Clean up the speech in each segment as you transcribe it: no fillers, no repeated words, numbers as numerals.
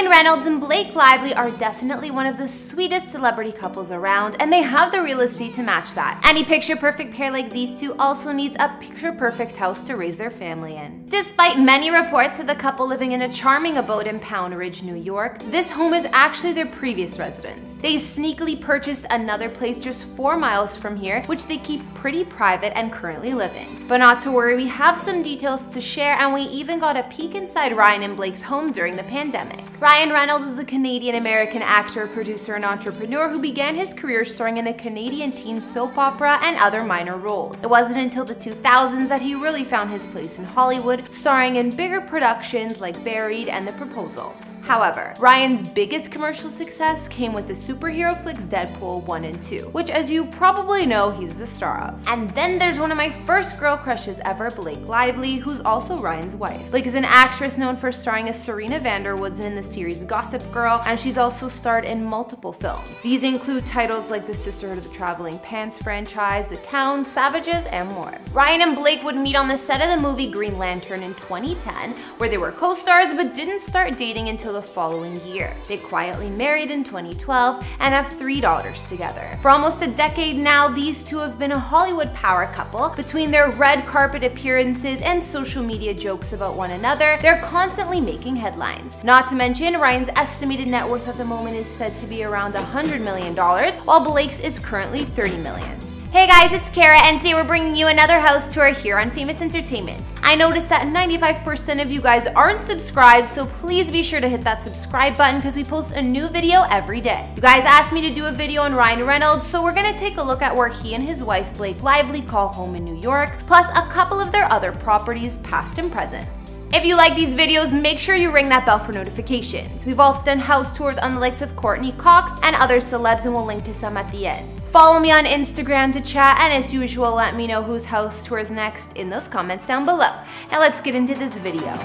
Ryan Reynolds and Blake Lively are definitely one of the sweetest celebrity couples around, and they have the real estate to match that. Any picture-perfect pair like these two also needs a picture-perfect house to raise their family in. Despite many reports of the couple living in a charming abode in Pound Ridge, New York, this home is actually their previous residence. They sneakily purchased another place just 4 miles from here, which they keep pretty private and currently live in. But not to worry, we have some details to share, and we even got a peek inside Ryan and Blake's home during the pandemic. Ryan Reynolds is a Canadian-American actor, producer, and entrepreneur who began his career starring in a Canadian teen soap opera and other minor roles. It wasn't until the 2000s that he really found his place in Hollywood, starring in bigger productions like Buried and The Proposal. However, Ryan's biggest commercial success came with the superhero flicks Deadpool 1 and 2, which, as you probably know, he's the star of. And then there's one of my first girl crushes ever, Blake Lively, who's also Ryan's wife. Blake is an actress known for starring as Serena Vanderwoods in the series Gossip Girl, and she's also starred in multiple films. These include titles like The Sisterhood of the Traveling Pants franchise, The Town, Savages, and more. Ryan and Blake would meet on the set of the movie Green Lantern in 2010, where they were co-stars but didn't start dating until the following year. They quietly married in 2012 and have 3 daughters together. For almost a decade now, these two have been a Hollywood power couple. Between their red carpet appearances and social media jokes about one another, they're constantly making headlines. Not to mention, Ryan's estimated net worth at the moment is said to be around $100 million, while Blake's is currently $30 million. Hey guys, it's Kara, and today we're bringing you another house tour here on Famous Entertainment. I noticed that 95% of you guys aren't subscribed, so please be sure to hit that subscribe button because we post a new video every day. You guys asked me to do a video on Ryan Reynolds, so we're gonna take a look at where he and his wife Blake Lively call home in New York, plus a couple of their other properties, past and present. If you like these videos, make sure you ring that bell for notifications. We've also done house tours on the likes of Courtney Cox and other celebs, and we'll link to some at the end. Follow me on Instagram to chat, and as usual, let me know whose house tour is next in those comments down below. Now let's get into this video.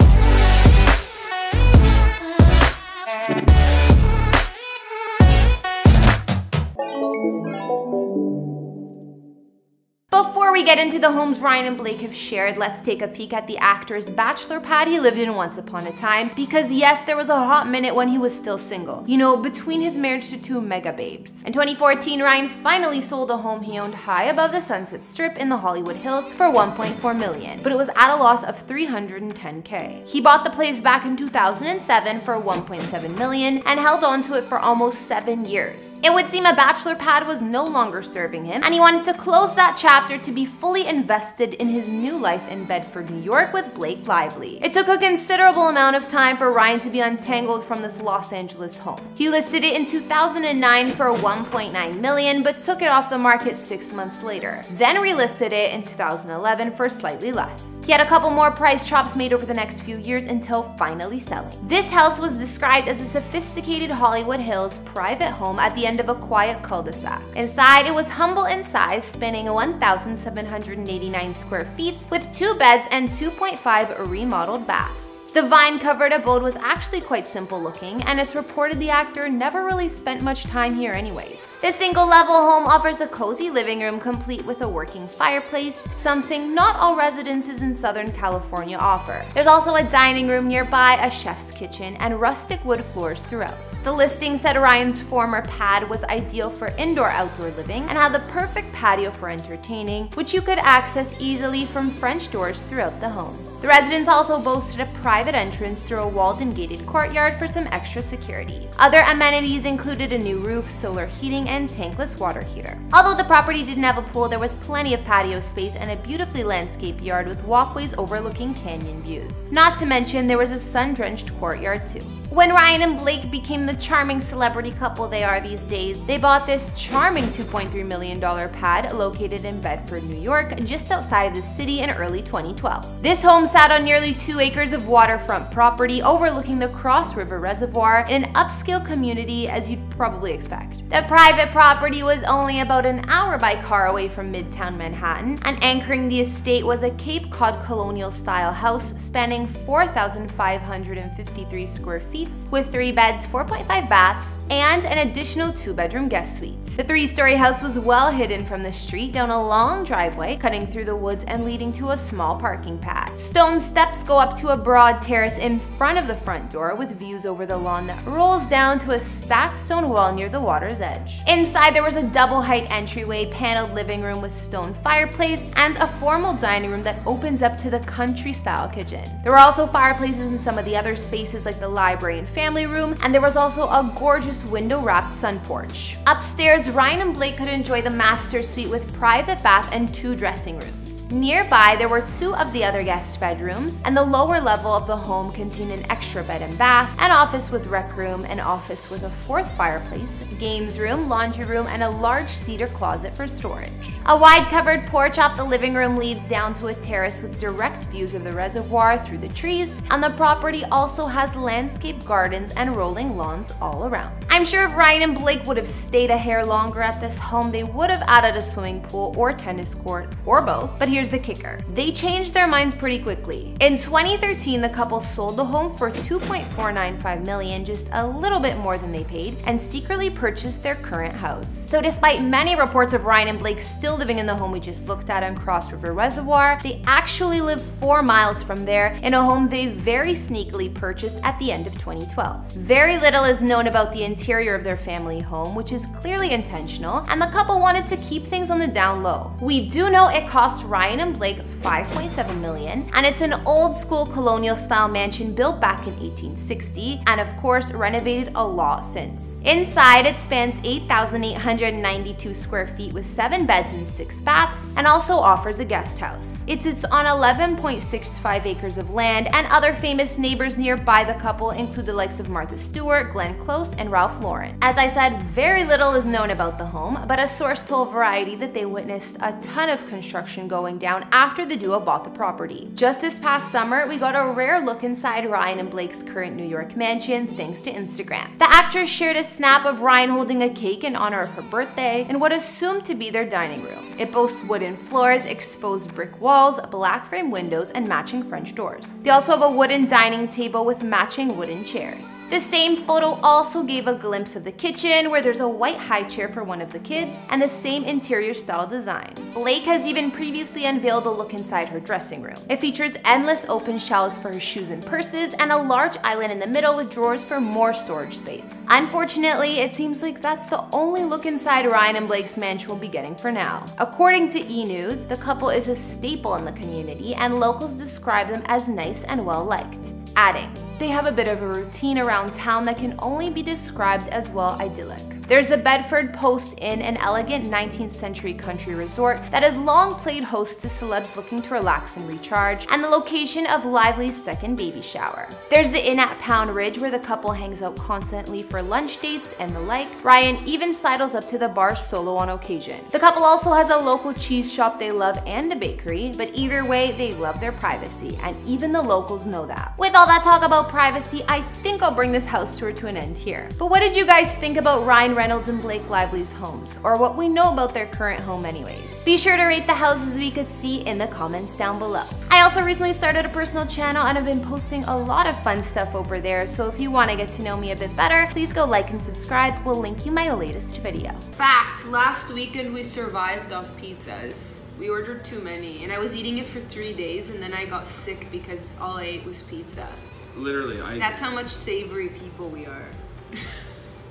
Before we get into the homes Ryan and Blake have shared, let's take a peek at the actor's bachelor pad he lived in once upon a time, because yes, there was a hot minute when he was still single. You know, between his marriage to 2 mega babes. In 2014, Ryan finally sold a home he owned high above the Sunset Strip in the Hollywood Hills for $1.4 million, but it was at a loss of $310K. He bought the place back in 2007 for $1.7 million and held on to it for almost 7 years. It would seem a bachelor pad was no longer serving him, and he wanted to close that chapter to be fully invested in his new life in Bedford, New York with Blake Lively. It took a considerable amount of time for Ryan to be untangled from this Los Angeles home. He listed it in 2009 for $1.9 million, but took it off the market 6 months later, then relisted it in 2011 for slightly less. He had a couple more price chops made over the next few years until finally selling. This house was described as a sophisticated Hollywood Hills private home at the end of a quiet cul-de-sac. Inside, it was humble in size, spanning 1,789 square feet with 2 beds and 2.5 remodeled baths. The vine-covered abode was actually quite simple looking, and it's reported the actor never really spent much time here anyways. This single-level home offers a cozy living room complete with a working fireplace, something not all residences in Southern California offer. There's also a dining room nearby, a chef's kitchen, and rustic wood floors throughout. The listing said Ryan's former pad was ideal for indoor-outdoor living and had the perfect patio for entertaining, which you could access easily from French doors throughout the home. The residence also boasted a private entrance through a walled and gated courtyard for some extra security. Other amenities included a new roof, solar heating, and tankless water heater. Although the property didn't have a pool, there was plenty of patio space and a beautifully landscaped yard with walkways overlooking canyon views. Not to mention, there was a sun-drenched courtyard too. When Ryan and Blake became the charming celebrity couple they are these days, they bought this charming $2.3 million pad located in Bedford, New York, just outside of the city in early 2012. This home sat on nearly 2 acres of waterfront property overlooking the Cross River Reservoir in an upscale community, as you'd probably expect. The private property was only about an hour by car away from Midtown Manhattan, and anchoring the estate was a Cape Cod colonial-style house spanning 4,553 square feet with 3 beds, 4.5 baths, and an additional 2-bedroom guest suite. The 3-story house was well hidden from the street down a long driveway, cutting through the woods and leading to a small parking pad. Stone steps go up to a broad terrace in front of the front door with views over the lawn that rolls down to a stacked stone wall near the water's edge. Inside there was a double-height entryway, paneled living room with stone fireplace, and a formal dining room that opens up to the country-style kitchen. There were also fireplaces in some of the other spaces like the library and family room, and there was also a gorgeous window-wrapped sun porch. Upstairs, Ryan and Blake could enjoy the master suite with private bath and 2 dressing rooms. Nearby, there were 2 of the other guest bedrooms, and the lower level of the home contained an extra bed and bath, an office with rec room, an office with a 4th fireplace, games room, laundry room, and a large cedar closet for storage. A wide covered porch off the living room leads down to a terrace with direct views of the reservoir through the trees, and the property also has landscape gardens and rolling lawns all around. I'm sure if Ryan and Blake would have stayed a hair longer at this home, they would have added a swimming pool or tennis court, or both, but here's the kicker. They changed their minds pretty quickly. In 2013, the couple sold the home for $2.495 million, just a little bit more than they paid, and secretly purchased their current house. So despite many reports of Ryan and Blake still living in the home we just looked at on Cross River Reservoir, they actually live 4 miles from there in a home they very sneakily purchased at the end of 2012. Very little is known about the interior of their family home, which is clearly intentional, and the couple wanted to keep things on the down low. We do know it cost Ryan and Blake $5.7 million, and it's an old school colonial style mansion built back in 1860, and of course renovated a lot since. Inside, it spans 8,892 square feet with 7 beds and 6 baths, and also offers a guest house. It sits on 11.65 acres of land, and other famous neighbors nearby the couple include the likes of Martha Stewart, Glenn Close, and Ralph Lauren. As I said, very little is known about the home, but a source told Variety that they witnessed a ton of construction going down after the duo bought the property. Just this past summer, we got a rare look inside Ryan and Blake's current New York mansion thanks to Instagram. The actors shared a snap of Ryan holding a cake in honor of her birthday in what assumed to be their dining room. It boasts wooden floors, exposed brick walls, black frame windows, and matching French doors. They also have a wooden dining table with matching wooden chairs. The same photo also gave a glimpse of the kitchen, where there's a white high chair for one of the kids and the same interior style design. Blake has even previously unveiled a look inside her dressing room. It features endless open shelves for her shoes and purses, and a large island in the middle with drawers for more storage space. Unfortunately, it seems like that's the only look inside Ryan and Blake's mansion we'll be getting for now. According to E! News, the couple is a staple in the community, and locals describe them as nice and well-liked, adding, "They have a bit of a routine around town that can only be described as, well, idyllic." There's the Bedford Post Inn, an elegant 19th century country resort that has long played host to celebs looking to relax and recharge, and the location of Lively's second baby shower. There's the Inn at Pound Ridge, where the couple hangs out constantly for lunch dates and the like. Ryan even sidles up to the bar solo on occasion. The couple also has a local cheese shop they love and a bakery, but either way, they love their privacy, and even the locals know that. With all that talk about privacy, I think I'll bring this house tour to an end here. But what did you guys think about Ryan Reynolds and Blake Lively's homes, or what we know about their current home anyways? Be sure to rate the houses we could see in the comments down below. I also recently started a personal channel and have been posting a lot of fun stuff over there, so if you want to get to know me a bit better, please go like and subscribe. We'll link you my latest video. Fact, last weekend we survived off pizzas. We ordered too many, and I was eating it for 3 days, and then I got sick because all I ate was pizza. Literally, That's how much savory people we are.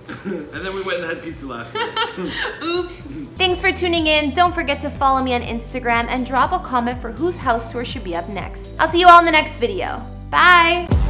And then we went and had pizza last night. Oops. Thanks for tuning in. Don't forget to follow me on Instagram and drop a comment for whose house tour should be up next. I'll see you all in the next video. Bye!